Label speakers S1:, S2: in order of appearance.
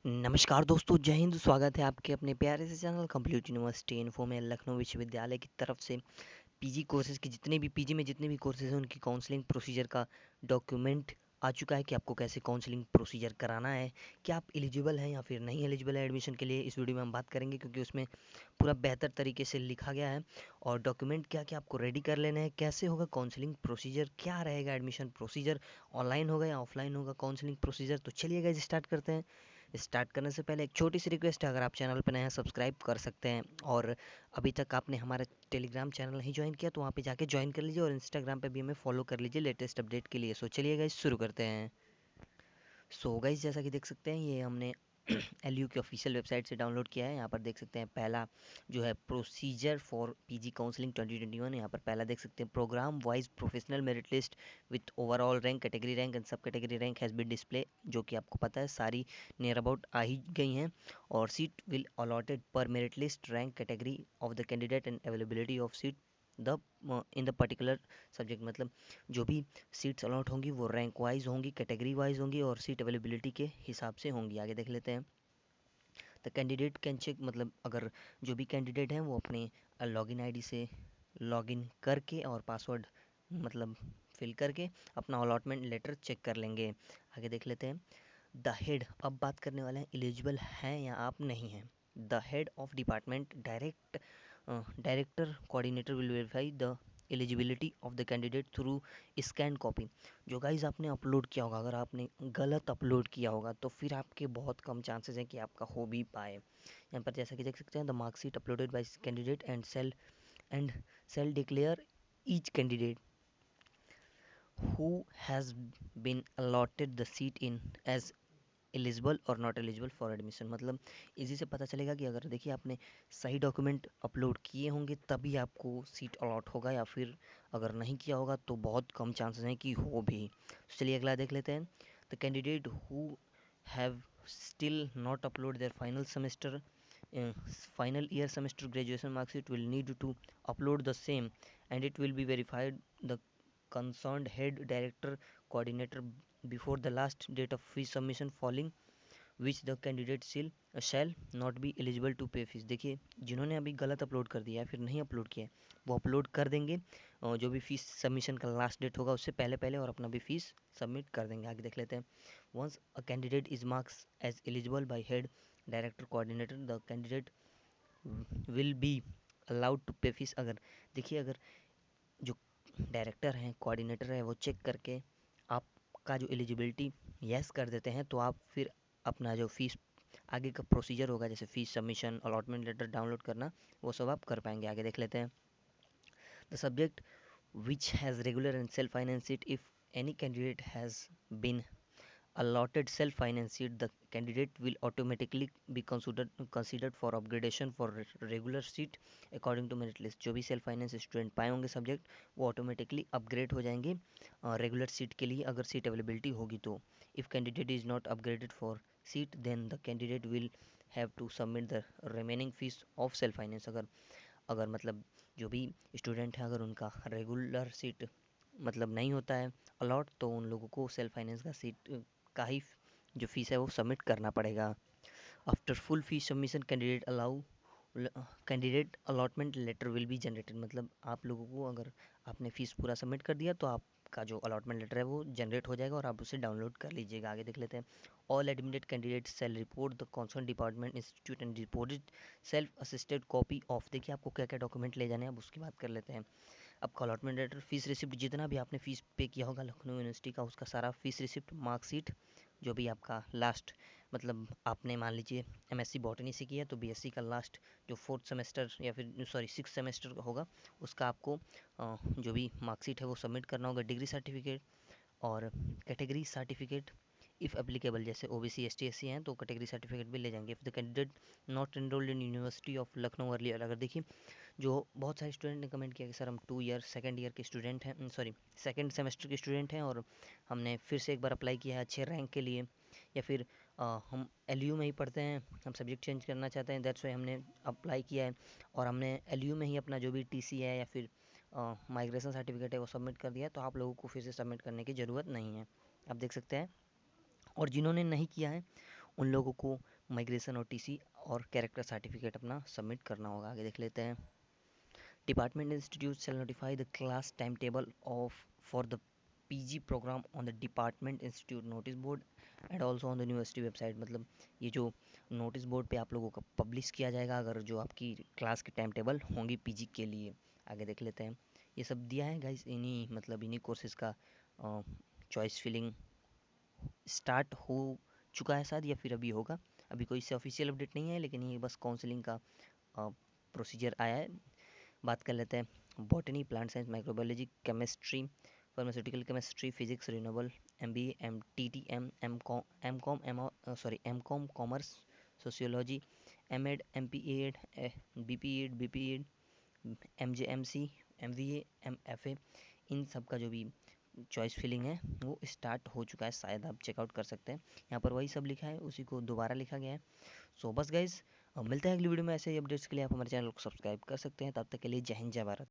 S1: नमस्कार दोस्तों, जय हिंद। स्वागत है आपके अपने प्यारे से चैनल कंप्लीट यूनिवर्सिटी इन्फो में लखनऊ विश्वविद्यालय की तरफ से। पीजी कोर्सेज़ की जितने भी पीजी में जितने भी कोर्सेज़ हैं उनकी काउंसलिंग प्रोसीजर का डॉक्यूमेंट आ चुका है कि आपको कैसे काउंसलिंग प्रोसीजर कराना है, क्या आप एलिजिबल हैं या फिर नहीं एलिजिबल है एडमिशन के लिए। इस वीडियो में हम बात करेंगे क्योंकि उसमें पूरा बेहतर तरीके से लिखा गया है। और डॉक्यूमेंट क्या क्या आपको रेडी कर लेने हैं, कैसे होगा काउंसलिंग प्रोसीजर, क्या रहेगा एडमिशन प्रोसीजर, ऑनलाइन होगा या ऑफलाइन होगा काउंसलिंग प्रोसीजर। तो चलिए गाइस स्टार्ट करते हैं। स्टार्ट करने से पहले एक छोटी सी रिक्वेस्ट है, अगर आप चैनल पर नए हैं सब्सक्राइब कर सकते हैं। और अभी तक आपने हमारा टेलीग्राम चैनल नहीं ज्वाइन किया तो वहाँ पे जाके ज्वाइन कर लीजिए और इंस्टाग्राम पे भी हमें फॉलो कर लीजिए लेटेस्ट अपडेट के लिए। सो चलिए गाइस शुरू करते हैं। सो गाइस जैसा कि देख सकते हैं ये हमने एलयू की ऑफिशियल वेबसाइट से डाउनलोड किया है। यहाँ पर देख सकते हैं पहला जो है प्रोसीजर फॉर पीजी काउंसलिंग 2021। यहाँ पर पहला देख सकते हैं program wise professional merit list with overall rank, category rank and subcategory rank has been display, जो कि आपको पता है सारी नियर अबाउट आ ही गई हैं। और सीट विल अलॉटेड पर merit list rank category of the candidate and availability of seat the in the particular subject. मतलब जो भी सीट्स अलॉट होंगी वो रैंक वाइज होंगी, कैटेगरी वाइज होंगी और सीट अवेलेबिलिटी के हिसाब से होंगी। आगे देख लेते हैं। द कैंडिडेट कैन चेक, मतलब अगर जो भी कैंडिडेट हैं वो अपने लॉगिन आईडी से लॉगिन करके और पासवर्ड मतलब फिल करके अपना अलॉटमेंट लेटर चेक कर लेंगे। आगे देख लेते हैं। द हेड, अब बात करने वाले हैं एलिजिबल हैं या आप नहीं हैं। The head of department director coordinator will verify the eligibility of the candidate through scan copy. जो गाइज आपने अपलोड किया होगा, अगर आपने गलत अपलोड किया होगा तो फिर आपके बहुत कम चांसेस हैं कि आपका हो भी पाए। यहाँ पर जैसा कि देख सकते हैं, the marksheet uploaded by candidate and shall declare each candidate who has been allotted the seat in as eligible और नॉट एलिजिबल फॉर एडमिशन। मतलब इसी से पता चलेगा कि अगर देखिए आपने सही डॉक्यूमेंट अपलोड किए होंगे तभी आपको सीट अलॉट होगा, या फिर अगर नहीं किया होगा तो बहुत कम चांसेस हैं कि हो भी। तो चलिए अगला देख लेते हैं। The candidate who have still not upload their final year semester graduation marksheet will need to upload the same and it will be verified the concerned head director coordinator before the last date of fee submission following which the candidate shall not be eligible to pay fees। देखिए जिन्होंने अभी गलत upload कर दिया है फिर नहीं upload किया है वो अपलोड कर देंगे और जो भी फीस सबमिशन का लास्ट डेट होगा उससे पहले पहले और अपना भी फीस सबमिट कर देंगे। आगे देख लेते हैं। Once a candidate is marks as eligible by head director coordinator the candidate will be allowed to pay fees. अगर देखिए अगर जो डायरेक्टर हैं कोऑर्डिनेटर है वो चेक करके आपका जो एलिजिबिलिटी यस कर देते हैं तो आप फिर अपना जो फीस आगे का प्रोसीजर होगा जैसे fees submission, allotment letter download करना, वो सब आप कर पाएंगे। आगे देख लेते हैं। The subject which has regular and self finance seat, if any candidate has been allotted self-finance seat, the candidate will automatically be considered for upgradation for regular seat according to merit list। जो भी self finance student पाए होंगे subject वो automatically upgrade हो जाएंगे regular seat के लिए, अगर सीट अवेलेबिलिटी होगी तो। If candidate is not upgraded for seat then the candidate will have to submit the remaining fees of self finance. अगर अगर मतलब जो भी स्टूडेंट हैं अगर उनका रेगुलर सीट मतलब नहीं होता है अलॉट तो उन लोगों को सेल्फ फाइनेंस का सीट का ही जो फीस है वो सबमिट करना पड़ेगा। After full fees submission candidate allotment letter will be generated. मतलब आप लोगों को अगर आपने फ़ीस पूरा सबमिट कर दिया तो आपका जो अलॉटमेंट लेटर है वो जनरेट हो जाएगा और आप उसे डाउनलोड कर लीजिएगा। आगे देख लेते हैं। All admitted candidate shall report the concern department institute and deposit self assisted copy of. देखिए आपको क्या क्या डॉक्यूमेंट ले जाने हैं अब उसकी बात कर लेते हैं। आपका अलॉटमेंट लेटर, फीस रिसिप्ट, जितना भी आपने फ़ीस पे किया होगा लखनऊ यूनिवर्सिटी का उसका सारा फीस रिसिप्ट, मार्कशीट, जो भी आपका लास्ट मतलब आपने मान लीजिए एमएससी बॉटनी से किया तो बीएससी का लास्ट जो फोर्थ सेमेस्टर या फिर सॉरी सिक्स सेमेस्टर का होगा उसका आपको जो भी मार्कशीट है वो सबमिट करना होगा। डिग्री सर्टिफिकेट और कैटेगरी सर्टिफिकेट इफ़ एप्लीकेबल, जैसे ओबीसी एसटी एससी हैं तो कैटेगरी सर्टिफिकेट भी ले जाएंगे। If the candidate not enrolled in university of Lucknow earlier, अगर देखिए जो बहुत सारे स्टूडेंट ने कमेंट किया कि सर हम 2 ईयर सेकंड ईयर के स्टूडेंट हैं, सॉरी सेकंड सेमेस्टर के स्टूडेंट हैं और हमने फिर से एक बार अप्लाई किया है अच्छे रैंक के लिए, या फिर हम एलयू में ही पढ़ते हैं, हम सब्जेक्ट चेंज करना चाहते हैं, दैट्स वाई हमने अप्लाई किया है और हमने एलयू में ही अपना जो भी टीसी है या फिर माइग्रेशन सर्टिफिकेट है वो सबमिट कर दिया है, तो आप लोगों को फिर से सबमिट करने की ज़रूरत नहीं है। आप देख सकते हैं। और जिन्होंने नहीं किया है उन लोगों को माइग्रेशन और टीसी और कैरेक्टर सर्टिफिकेट अपना सबमिट करना होगा। आगे देख लेते हैं। Department institute shall notify the class timetable of for the PG program on the department institute notice board and also on the university website। मतलब ये जो नोटिस बोर्ड पे आप लोगों का पब्लिश किया जाएगा अगर जो आपकी क्लास की टाइम टेबल होंगी पीजी के लिए। आगे देख लेते हैं। ये सब दिया है गाइस, इन्हीं कोर्सेज का चॉइस फिलिंग स्टार्ट हो चुका है शायद, या फिर अभी होगा। अभी कोई इससे ऑफिशियल अपडेट नहीं है, लेकिन ये बस काउंसलिंग का प्रोसीजर आया है। बात कर लेते हैं। Botany, plant science, microbiology, chemistry, pharmaceutical chemistry, physics, renewable, MBA, MTTM, MCom commerce, sociology, MEd, MPEd, BPEd, MJMC, MVA, MFA, इन सब का जो भी चॉइस फिलिंग है वो स्टार्ट हो चुका है शायद, आप चेकआउट कर सकते हैं। यहाँ पर वही सब लिखा है, उसी को दोबारा लिखा गया है। सो बस गाइज, मिलते हैं अगली वीडियो में। ऐसे ही अपडेट्स के लिए आप हमारे चैनल को सब्सक्राइब कर सकते हैं। तब तक के लिए जय हिंद, जय भारत।